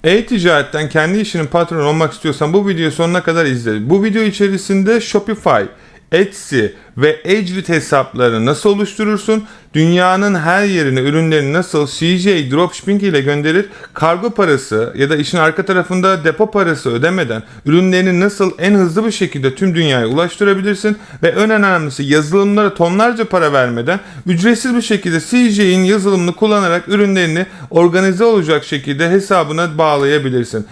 E-ticaretten kendi işinin patronu olmak istiyorsan bu videoyu sonuna kadar izle. Bu video içerisinde Shopify, Etsy ve Edgewit hesaplarını nasıl oluşturursun? Dünyanın her yerine ürünlerini nasıl CJ Dropshipping ile gönderir? Kargo parası ya da işin arka tarafında depo parası ödemeden ürünlerini nasıl en hızlı bir şekilde tüm dünyaya ulaştırabilirsin? Ve en önemlisi yazılımlara tonlarca para vermeden ücretsiz bir şekilde CJ'in yazılımını kullanarak ürünlerini organize olacak şekilde hesabına bağlayabilirsin.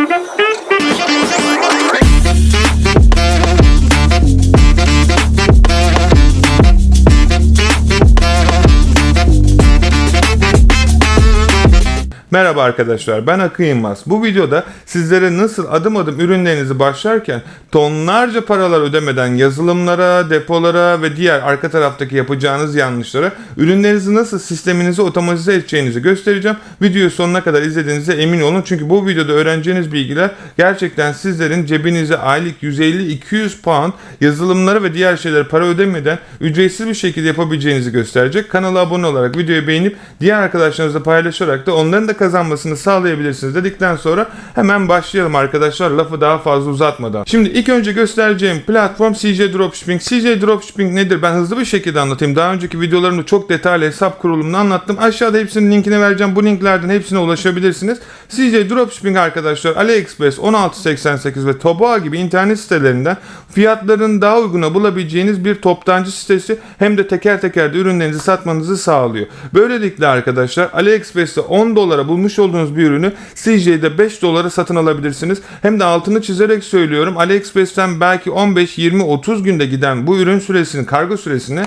Merhaba arkadaşlar, ben Akın Yılmaz. Bu videoda sizlere nasıl adım adım ürünlerinizi başlarken tonlarca paralar ödemeden yazılımlara, depolara ve diğer arka taraftaki yapacağınız yanlışlara ürünlerinizi nasıl sisteminizi otomatize edeceğinizi göstereceğim. Videoyu sonuna kadar izlediğinize emin olun. Çünkü bu videoda öğreneceğiniz bilgiler gerçekten sizlerin cebinize aylık 150-200 pound yazılımlara ve diğer şeylere para ödemeden ücretsiz bir şekilde yapabileceğinizi gösterecek. Kanala abone olarak videoyu beğenip diğer arkadaşlarınızla paylaşarak da onların da kazanmasını sağlayabilirsiniz dedikten sonra hemen başlayalım arkadaşlar, lafı daha fazla uzatmadan. Şimdi ilk önce göstereceğim platform CJ Dropshipping. CJ Dropshipping nedir? Ben hızlı bir şekilde anlatayım. Daha önceki videolarımda çok detaylı hesap kurulumunu anlattım. Aşağıda hepsinin linkini vereceğim. Bu linklerden hepsine ulaşabilirsiniz. CJ Dropshipping arkadaşlar AliExpress 1688 ve Taobao gibi internet sitelerinden fiyatlarını daha uyguna bulabileceğiniz bir toptancı sitesi, hem de teker teker de ürünlerinizi satmanızı sağlıyor. Böylelikle arkadaşlar AliExpress'te 10 dolara bulmuş olduğunuz bir ürünü CJ'de 5 dolara satın alabilirsiniz. Hem de altını çizerek söylüyorum, AliExpress'ten belki 15, 20, 30 günde giden bu ürün süresini, kargo süresini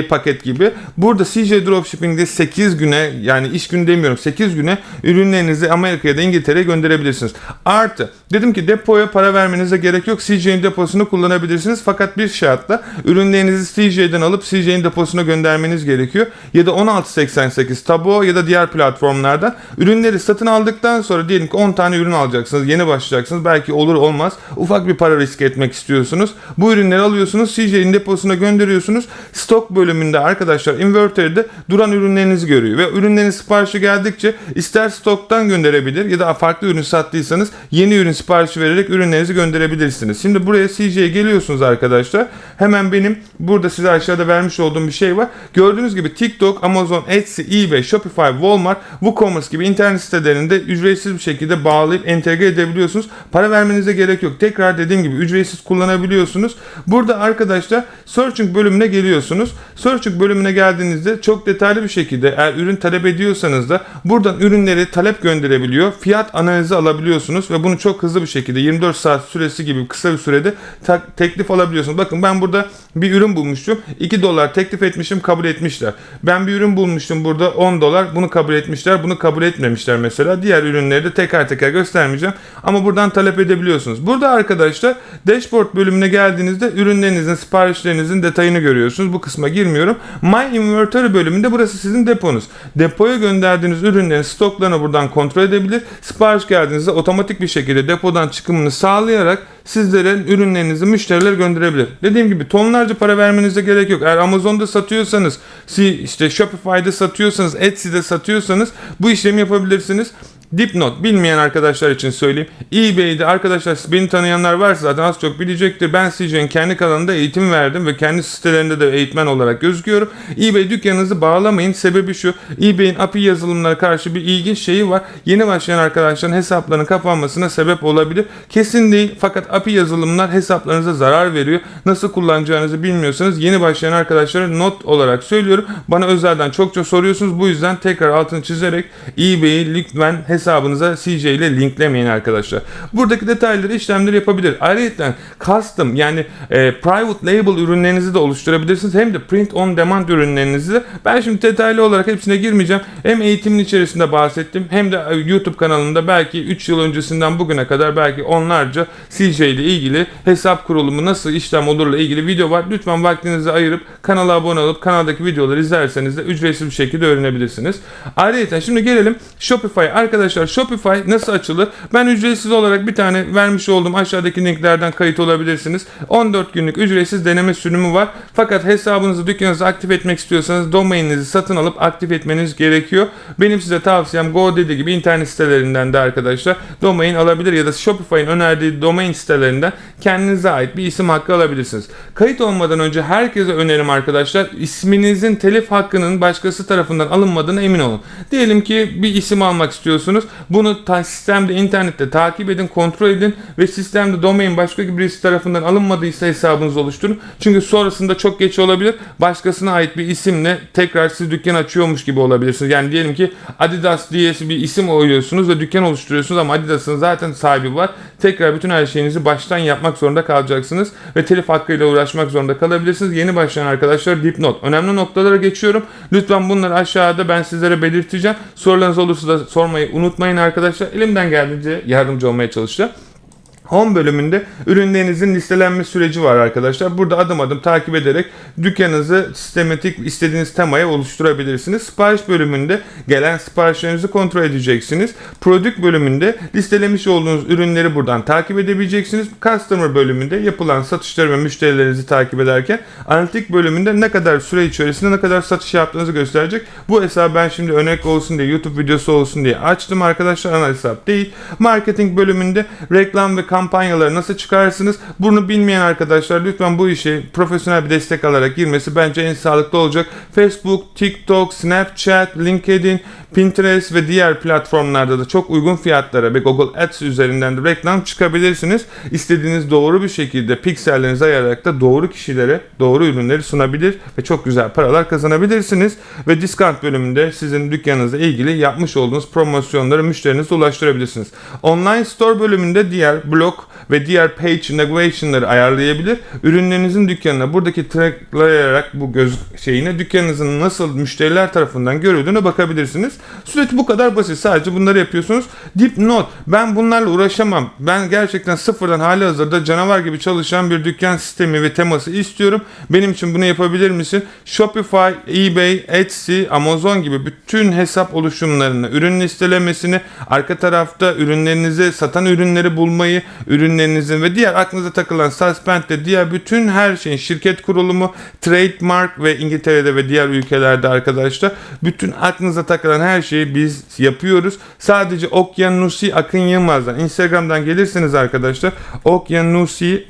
paket gibi burada CJ Dropshipping'de 8 güne, yani iş günü demiyorum, 8 güne ürünlerinizi Amerika'ya da İngiltere'ye gönderebilirsiniz. Artı dedim ki depoya para vermenize gerek yok. CJ'in deposunu kullanabilirsiniz. Fakat bir şartla ürünlerinizi CJ'den alıp CJ'in deposuna göndermeniz gerekiyor. Ya da 1688 Taobao ya da diğer platformlardan ürünleri satın aldıktan sonra diyelim ki 10 tane ürün alacaksınız. Yeni başlayacaksınız. Belki olur olmaz. Ufak bir para risk etmek istiyorsunuz. Bu ürünleri alıyorsunuz. CJ'in deposuna gönderiyorsunuz. Stok bölümünde arkadaşlar inverter'de duran ürünlerinizi görüyor. Ve ürünlerin siparişi geldikçe ister stoktan gönderebilir ya da farklı ürün sattıysanız yeni ürün siparişi vererek ürünlerinizi gönderebilirsiniz. Şimdi buraya CJ'ye geliyorsunuz arkadaşlar. Hemen benim burada size aşağıda vermiş olduğum bir şey var. Gördüğünüz gibi TikTok, Amazon, Etsy, eBay, Shopify, Walmart, WooCommerce gibi internet sitelerinde ücretsiz bir şekilde bağlayıp entegre edebiliyorsunuz. Para vermenize gerek yok. Tekrar dediğim gibi ücretsiz kullanabiliyorsunuz. Burada arkadaşlar Searching bölümüne geliyorsunuz. Searching bölümüne geldiğinizde çok detaylı bir şekilde eğer ürün talep ediyorsanız da buradan ürünleri talep gönderebiliyor. Fiyat analizi alabiliyorsunuz ve bunu çok hızlı bir şekilde 24 saat süresi gibi kısa bir sürede teklif alabiliyorsunuz. Bakın ben burada bir ürün bulmuştum. 2 dolar teklif etmişim, kabul etmişler. Ben bir ürün bulmuştum burada 10 dolar, bunu kabul etmişler, bunu kabul etmemişler mesela. Diğer ürünleri de teker teker göstermeyeceğim ama buradan talep edebiliyorsunuz. Burada arkadaşlar dashboard bölümüne geldiğinizde ürünlerinizin, siparişlerinizin detayını görüyorsunuz. Bu kısma girmiyorum. My Inventory bölümünde burası sizin deponuz. Depoya gönderdiğiniz ürünlerin stoklarını buradan kontrol edebilir. Sipariş geldiğinizde otomatik bir şekilde depodan çıkımını sağlayarak sizlerin ürünlerinizi müşterilere gönderebilir. Dediğim gibi tonlarca para vermenize gerek yok. Eğer Amazon'da satıyorsanız, işte Shopify'da satıyorsanız, Etsy'de satıyorsanız bu işlemi yapabilirsiniz. Dipnot, bilmeyen arkadaşlar için söyleyeyim. eBay'de arkadaşlar, beni tanıyanlar varsa zaten az çok bilecektir. Ben CJ'nin kendi kanalında eğitim verdim ve kendi sitelerinde de eğitmen olarak gözüküyorum. eBay dükkanınızı bağlamayın. Sebebi şu: eBay'in API yazılımlara karşı bir ilginç şeyi var. Yeni başlayan arkadaşların hesaplarının kapanmasına sebep olabilir. Kesin değil fakat API yazılımlar hesaplarınıza zarar veriyor. Nasıl kullanacağınızı bilmiyorsanız yeni başlayan arkadaşlara not olarak söylüyorum. Bana özelden çokça soruyorsunuz. Bu yüzden tekrar altını çizerek eBay'i lütfen hesabınıza CJ ile linklemeyin arkadaşlar. Buradaki detayları, işlemleri yapabilir. Ayrıca custom, yani private label ürünlerinizi de oluşturabilirsiniz. Hem de print on demand ürünlerinizi de. Ben şimdi detaylı olarak hepsine girmeyeceğim. Hem eğitimin içerisinde bahsettim hem de YouTube kanalımda belki 3 yıl öncesinden bugüne kadar belki onlarca CJ ile ilgili hesap kurulumu nasıl işlem olurla ilgili video var. Lütfen vaktinizi ayırıp kanala abone olup kanaldaki videoları izlerseniz de ücretsiz bir şekilde öğrenebilirsiniz. Ayrıca şimdi gelelim Shopify arkadaşlar. arkadaşlar Shopify nasıl açılır? Ben ücretsiz olarak bir tane vermiş olduğum aşağıdaki linklerden kayıt olabilirsiniz. 14 günlük ücretsiz deneme sürümü var. Fakat hesabınızı, dükkanınızı aktif etmek istiyorsanız domaininizi satın alıp aktif etmeniz gerekiyor. Benim size tavsiyem GoDaddy gibi internet sitelerinden de arkadaşlar domain alabilir ya da Shopify'ın önerdiği domain sitelerinden kendinize ait bir isim hakkı alabilirsiniz. Kayıt olmadan önce herkese önerim arkadaşlar, isminizin telif hakkının başkası tarafından alınmadığına emin olun. Diyelim ki bir isim almak istiyorsunuz. Bunu sistemde, internette takip edin, kontrol edin ve sistemde domain başka birisi tarafından alınmadıysa hesabınızı oluşturun. Çünkü sonrasında çok geç olabilir. Başkasına ait bir isimle tekrar siz dükkan açıyormuş gibi olabilirsiniz. Yani diyelim ki Adidas diye bir isim koyuyorsunuz ve dükkan oluşturuyorsunuz ama Adidas'ın zaten sahibi var. Tekrar bütün her şeyinizi baştan yapmak zorunda kalacaksınız ve telif hakkıyla uğraşmak zorunda kalabilirsiniz. Yeni başlayan arkadaşlar dipnot. Önemli noktalara geçiyorum. Lütfen bunları aşağıda ben sizlere belirteceğim. Sorularınız olursa da sormayı unutmayın arkadaşlar. Elimden geldiğince yardımcı olmaya çalışacağım. Home bölümünde ürünlerinizin listelenme süreci var arkadaşlar. Burada adım adım takip ederek dükkanınızı sistematik istediğiniz temaya oluşturabilirsiniz. Sipariş bölümünde gelen siparişlerinizi kontrol edeceksiniz. Product bölümünde listelemiş olduğunuz ürünleri buradan takip edebileceksiniz. Customer bölümünde yapılan satışları ve müşterilerinizi takip ederken analitik bölümünde ne kadar süre içerisinde ne kadar satış yaptığınızı gösterecek. Bu hesabı ben şimdi örnek olsun diye, YouTube videosu olsun diye açtım arkadaşlar. Ana hesap değil. Marketing bölümünde reklam ve kampanyaları nasıl çıkarsınız? Bunu bilmeyen arkadaşlar lütfen bu işe profesyonel bir destek alarak girmesi bence en sağlıklı olacak. Facebook, TikTok, Snapchat, LinkedIn, Pinterest ve diğer platformlarda da çok uygun fiyatlara ve Google Ads üzerinden de reklam çıkabilirsiniz. İstediğiniz doğru bir şekilde piksellerinizi ayararak da doğru kişilere doğru ürünleri sunabilir ve çok güzel paralar kazanabilirsiniz. Ve discount bölümünde sizin dükkanınızla ilgili yapmış olduğunuz promosyonları müşterinize ulaştırabilirsiniz. Online store bölümünde diğer blog ve diğer page navigation'ları ayarlayabilir. Ürünlerinizin dükkanına buradaki tıklayarak bu dükkanınızın nasıl müşteriler tarafından görüldüğüne bakabilirsiniz. Süreç bu kadar basit. Sadece bunları yapıyorsunuz. Dipnot. Ben bunlarla uğraşamam. Ben gerçekten sıfırdan halihazırda canavar gibi çalışan bir dükkan sistemi ve teması istiyorum. Benim için bunu yapabilir misin? Shopify, eBay, Etsy, Amazon gibi bütün hesap oluşumlarını, ürün listelemesini, arka tarafta ürünlerinizi, satan ürünleri bulmayı, ürünlerinizin ve diğer aklınıza takılan suspend'de diğer bütün her şeyin şirket kurulumu, trademark ve İngiltere'de ve diğer ülkelerde arkadaşlar bütün aklınıza takılan her şeyi biz yapıyoruz. Sadece Okyanusi Akın Yılmaz'dan Instagram'dan gelirseniz arkadaşlar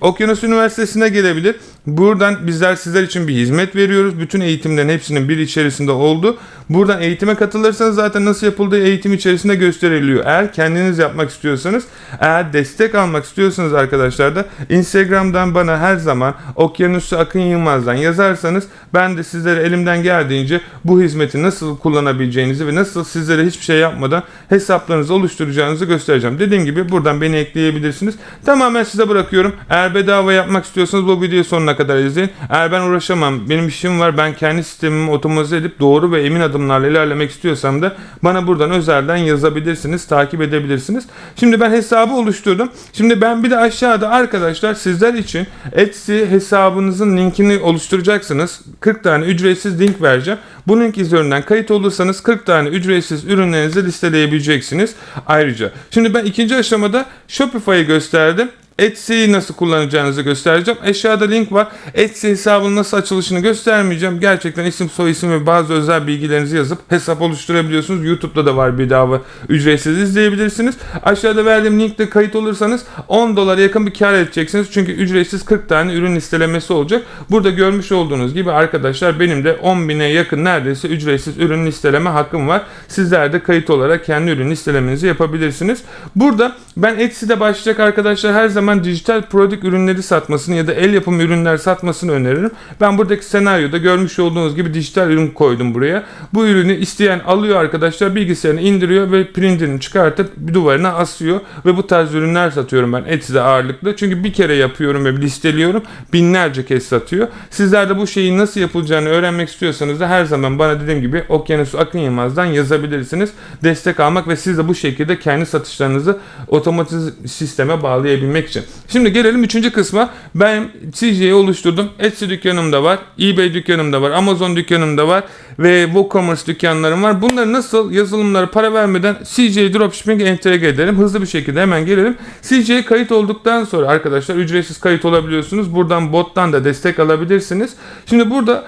Okyanus Üniversitesi'ne gelebilir. Buradan bizler sizler için bir hizmet veriyoruz. Bütün eğitimlerin hepsinin bir içerisinde oldu. Buradan eğitime katılırsanız zaten nasıl yapıldığı eğitim içerisinde gösteriliyor. Eğer kendiniz yapmak istiyorsanız, eğer destek almak istiyorsanız arkadaşlar da Instagram'dan bana her zaman Okyanusu Akın Yılmaz'dan yazarsanız ben de sizlere elimden geldiğince bu hizmeti nasıl kullanabileceğinizi ve nasıl sizlere hiçbir şey yapmadan hesaplarınızı oluşturacağınızı göstereceğim. Dediğim gibi buradan beni ekleyebilirsiniz. Tamamen size bırakıyorum. Eğer bedava yapmak istiyorsanız bu videoyu sonuna kadar izleyin. Eğer ben uğraşamam, benim işim var, ben kendi sistemimi otomatize edip doğru ve emin adımlarla ilerlemek istiyorsam da bana buradan özelden yazabilirsiniz, takip edebilirsiniz. Şimdi ben hesabı oluşturdum. Şimdi ben bir de aşağıda arkadaşlar sizler için Etsy hesabınızın linkini oluşturacaksınız. 40 tane ücretsiz link vereceğim. Bu link üzerinden kayıt olursanız 40 tane ücretsiz ürünlerinizi listeleyebileceksiniz. Ayrıca şimdi ben ikinci aşamada Shopify'ı gösterdim. Etsy'yi nasıl kullanacağınızı göstereceğim. Aşağıda link var. Etsy hesabının nasıl açılışını göstermeyeceğim. Gerçekten isim, soyisim ve bazı özel bilgilerinizi yazıp hesap oluşturabiliyorsunuz. YouTube'da da var, bedava ücretsiz izleyebilirsiniz. Aşağıda verdiğim linkte kayıt olursanız $10 yakın bir kar edeceksiniz. Çünkü ücretsiz 40 tane ürün listelemesi olacak. Burada görmüş olduğunuz gibi arkadaşlar benim de 10.000'e yakın neredeyse ücretsiz ürün listeleme hakkım var. Sizler de kayıt olarak kendi ürün listelemenizi yapabilirsiniz. Burada ben Etsy'de başlayacak arkadaşlar her zaman dijital prodük ürünleri satmasını ya da el yapımı ürünler satmasını öneririm. Ben buradaki senaryoda görmüş olduğunuz gibi dijital ürün koydum buraya. Bu ürünü isteyen alıyor arkadaşlar, bilgisayarına indiriyor ve printini çıkartıp duvarına asıyor ve bu tarz ürünler satıyorum ben Etsy'de ağırlıklı. Çünkü bir kere yapıyorum ve listeliyorum, binlerce kez satıyor. Sizler de bu şeyin nasıl yapılacağını öğrenmek istiyorsanız da her zaman bana dediğim gibi Okyanus Akın Yılmaz'dan yazabilirsiniz. Destek almak ve siz de bu şekilde kendi satışlarınızı otomatik sisteme bağlayabilmek için. için. Şimdi gelelim 3. kısma. Ben CJ'yi oluşturdum. Etsy dükkanım da var. eBay dükkanım da var. Amazon dükkanım da var. Ve WooCommerce dükkanlarım var. Bunları nasıl yazılımlara para vermeden CJ Dropshipping'e entegre edelim. Hızlı bir şekilde hemen gelelim. CJ'ye kayıt olduktan sonra arkadaşlar ücretsiz kayıt olabiliyorsunuz. Buradan bottan da destek alabilirsiniz. Şimdi burada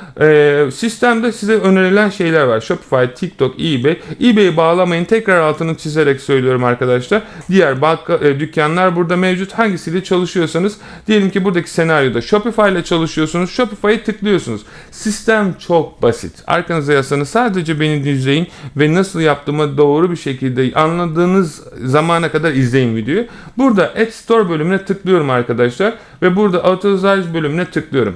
sistemde size önerilen şeyler var. Shopify, TikTok, eBay. eBay'i bağlamayın. Tekrar altını çizerek söylüyorum arkadaşlar. Diğer dükkanlar burada mevcut. Hangisiyle çalışıyorsanız, diyelim ki buradaki senaryoda Shopify ile çalışıyorsunuz. Shopify'ı tıklıyorsunuz. Sistem çok basit. Arkanıza yaslanın. Sadece beni izleyin ve nasıl yaptığımı doğru bir şekilde anladığınız zamana kadar izleyin videoyu. Burada Add Store bölümüne tıklıyorum arkadaşlar ve burada Authorize bölümüne tıklıyorum.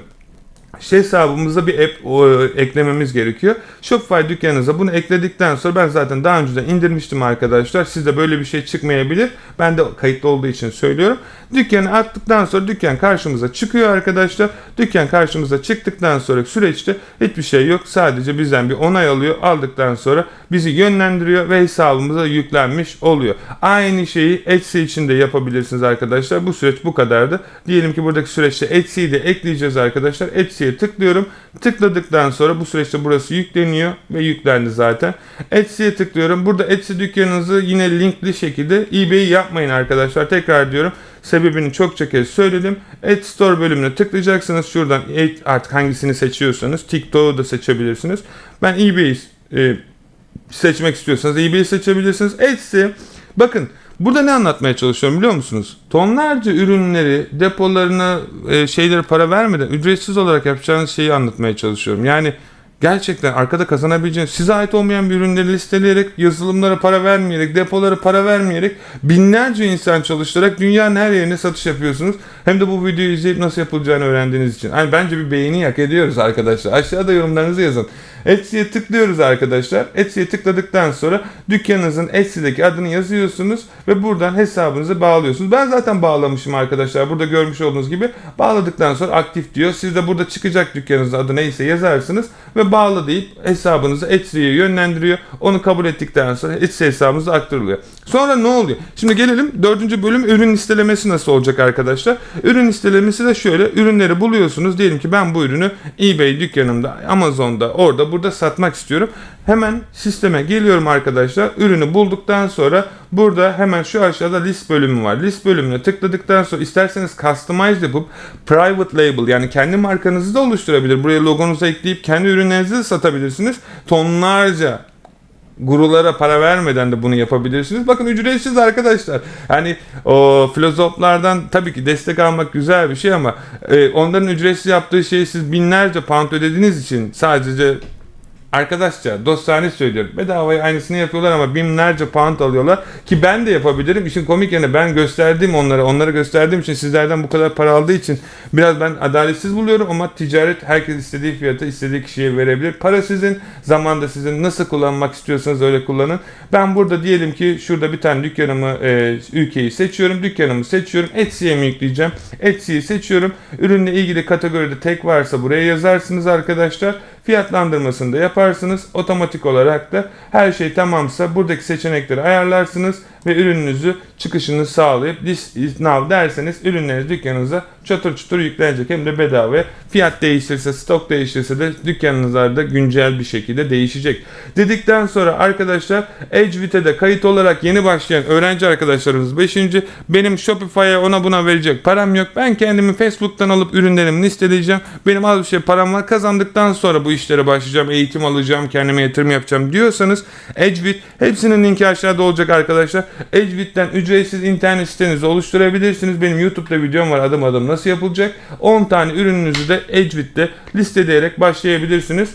Hesabımıza bir app eklememiz gerekiyor. Shopify dükkanınıza bunu ekledikten sonra, ben zaten daha önceden indirmiştim arkadaşlar. Sizde böyle bir şey çıkmayabilir. Ben de kayıtlı olduğu için söylüyorum. Dükkanı attıktan sonra dükkan karşımıza çıkıyor arkadaşlar. Dükkan karşımıza çıktıktan sonra süreçte hiçbir şey yok. Sadece bizden bir onay alıyor. Aldıktan sonra bizi yönlendiriyor ve hesabımıza yüklenmiş oluyor. Aynı şeyi Etsy için de yapabilirsiniz arkadaşlar. Bu süreç bu kadardı. Diyelim ki buradaki süreçte Etsy'yi de ekleyeceğiz arkadaşlar. Etsy'ye tıklıyorum. Tıkladıktan sonra bu süreçte burası yükleniyor ve yüklendi zaten. Etsy'ye tıklıyorum. Burada Etsy dükkanınızı yine linkli şekilde eBay yapmayın arkadaşlar. Tekrar diyorum. Sebebini çokça kez söyledim. Add Store bölümüne tıklayacaksınız. Şuradan artık hangisini seçiyorsanız, TikTok'u da seçebilirsiniz. Ben eBay'i seçmek istiyorsanız eBay'i seçebilirsiniz. Etsy, bakın burada ne anlatmaya çalışıyorum biliyor musunuz? Tonlarca ürünleri, depolarına, şeylere para vermeden ücretsiz olarak yapacağınız şeyi anlatmaya çalışıyorum. Yani gerçekten arkada kazanabileceğiniz, size ait olmayan bir ürünleri listeleyerek, yazılımlara para vermeyerek, depolara para vermeyerek, binlerce insan çalıştırarak dünyanın her yerine satış yapıyorsunuz. Hem de bu videoyu izleyip nasıl yapılacağını öğrendiğiniz için. Yani bence bir beğeni hak ediyoruz arkadaşlar. Aşağıda yorumlarınızı yazın. Etsy'ye tıklıyoruz arkadaşlar. Etsy'ye tıkladıktan sonra dükkanınızın Etsy'deki adını yazıyorsunuz ve buradan hesabınızı bağlıyorsunuz. Ben zaten bağlamışım arkadaşlar. Burada görmüş olduğunuz gibi bağladıktan sonra aktif diyor. Siz de burada çıkacak dükkanınızın adı neyse yazarsınız ve bağla deyip hesabınızı Etsy'ye yönlendiriyor. Onu kabul ettikten sonra Etsy hesabınıza aktarılıyor. Sonra ne oluyor? Şimdi gelelim 4. bölüm, ürün listelemesi nasıl olacak arkadaşlar? Ürün listelemesi de şöyle. Ürünleri buluyorsunuz. Diyelim ki ben bu ürünü eBay dükkanımda, Amazon'da, orada burada satmak istiyorum. Hemen sisteme geliyorum arkadaşlar. Ürünü bulduktan sonra burada hemen şu aşağıda list bölümü var. List bölümüne tıkladıktan sonra isterseniz customize yapıp private label, yani kendi markanızı da oluşturabilir. Buraya logonuzu ekleyip kendi ürünlerinizi de satabilirsiniz. Tonlarca gurulara para vermeden de bunu yapabilirsiniz. Bakın ücretsiz arkadaşlar. Yani o filozoflardan tabii ki destek almak güzel bir şey ama onların ücretsiz yaptığı şeyi siz binlerce pound ödediğiniz için sadece arkadaşça dostane söylüyorum. Bedavaya aynısını yapıyorlar ama binlerce pound alıyorlar ki ben de yapabilirim. İşin komik yanı, ben gösterdiğim onlara gösterdiğim için, sizlerden bu kadar para aldığı için biraz ben adaletsiz buluyorum ama ticaret, herkes istediği fiyata istediği kişiye verebilir. Para sizin, zaman da sizin. Nasıl kullanmak istiyorsanız öyle kullanın. Ben burada diyelim ki şurada bir tane dükkanımı, ülkeyi seçiyorum. Dükkanımı seçiyorum. Etsy'ye mi yükleyeceğim? Etsy'yi seçiyorum. Ürünle ilgili kategoride tek varsa buraya yazarsınız arkadaşlar. Fiyatlandırmasını da yaparsınız. Otomatik olarak da her şey tamamsa buradaki seçenekleri ayarlarsınız ve ürününüzü çıkışını sağlayıp this is now derseniz ürünleriniz dükkanınıza çatır çutur yüklenecek, hem de bedava. Fiyat değişirse, stok değişirse de dükkanınızda güncel bir şekilde değişecek. Dedikten sonra arkadaşlar Edgewit'e de kayıt olarak yeni başlayan öğrenci arkadaşlarımız 5. Benim Shopify'a ona buna verecek param yok. Ben kendimi Facebook'tan alıp ürünlerimi listeleyeceğim. Benim az bir şey param var. Kazandıktan sonra bu işlere başlayacağım. Eğitim alacağım. Kendime yatırım yapacağım diyorsanız Edgewit, hepsinin linki aşağıda olacak arkadaşlar. Edgewit'ten ücretsiz internet sitenizi oluşturabilirsiniz. Benim YouTube'da videom var, adım adım nasıl yapılacak. 10 tane ürününüzü de Edgewit'te listeleyerek başlayabilirsiniz.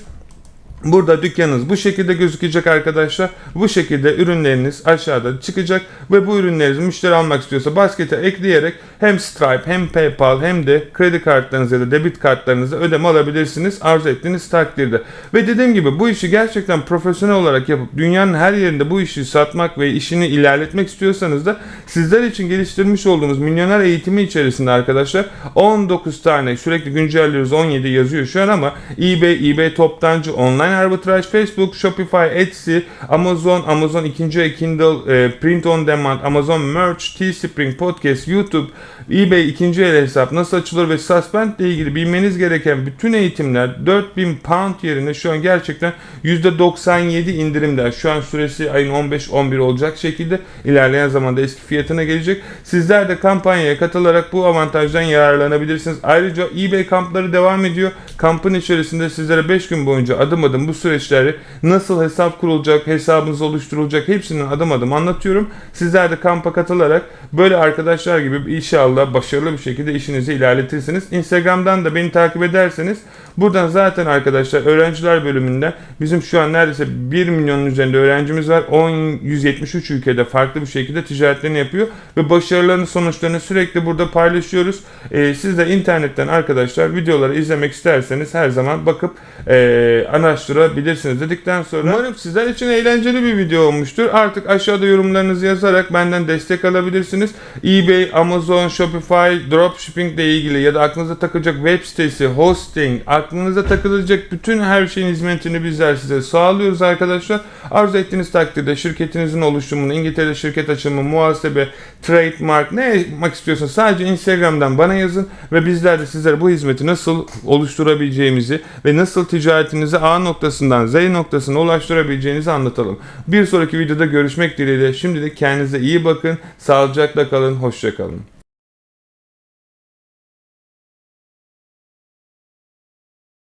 Burada dükkanınız bu şekilde gözükecek arkadaşlar. Bu şekilde ürünleriniz aşağıda çıkacak ve bu ürünlerinizi müşteri almak istiyorsa baskete ekleyerek hem Stripe hem PayPal hem de kredi kartlarınızı ya da debit kartlarınızı ödeme alabilirsiniz arzu ettiğiniz takdirde. Ve dediğim gibi bu işi gerçekten profesyonel olarak yapıp dünyanın her yerinde bu işi satmak ve işini ilerletmek istiyorsanız da sizler için geliştirmiş olduğumuz milyoner eğitimi içerisinde arkadaşlar 19 tane, sürekli güncelliyoruz, 17 yazıyor şu an ama eBay toptancı online Arbitrage, Facebook, Shopify, Etsy, Amazon ikinci el Kindle, Print on Demand, Amazon Merch, Teespring, Podcast, YouTube, eBay ikinci el hesap nasıl açılır ve Suspend ile ilgili bilmeniz gereken bütün eğitimler 4000 pound yerine şu an gerçekten %97 indirimler. Şu an süresi ayın 15-11 olacak şekilde ilerleyen zamanda eski fiyatına gelecek. Sizler de kampanyaya katılarak bu avantajdan yararlanabilirsiniz. Ayrıca eBay kampları devam ediyor. Kampın içerisinde sizlere 5 gün boyunca adım adım bu süreçleri nasıl hesap kurulacak, hesabınız oluşturulacak hepsini adım adım anlatıyorum. Sizler de kampa katılarak böyle arkadaşlar gibi inşallah başarılı bir şekilde işinizi ilerletirsiniz. Instagram'dan da beni takip ederseniz buradan zaten arkadaşlar öğrenciler bölümünde bizim şu an neredeyse 1 milyonun üzerinde öğrencimiz var. 173 ülkede farklı bir şekilde ticaretlerini yapıyor ve başarılarının sonuçlarını sürekli burada paylaşıyoruz. Siz de internetten arkadaşlar videoları izlemek isterseniz her zaman bakıp araştırabilirsiniz dedikten sonra umarım sizler için eğlenceli bir video olmuştur. Artık aşağıda yorumlarınızı yazarak benden destek alabilirsiniz. eBay, Amazon, Shopify, dropshipping ile ilgili ya da aklınıza takılacak web sitesi, hosting, aklınıza takılacak bütün her şeyin hizmetini bizler size sağlıyoruz arkadaşlar. Arzu ettiğiniz takdirde şirketinizin oluşumunu, İngiltere'de şirket açımı, muhasebe, trademark ne yapmak istiyorsanız sadece Instagram'dan bana yazın ve bizler de sizlere bu hizmeti nasıl oluşturabileceğimizi ve nasıl ticaretinizi A noktasından Z noktasına ulaştırabileceğinizi anlatalım. Bir sonraki videoda görüşmek dileğiyle. Şimdilik kendinize iyi bakın, sağlıcakla kalın, hoşça kalın.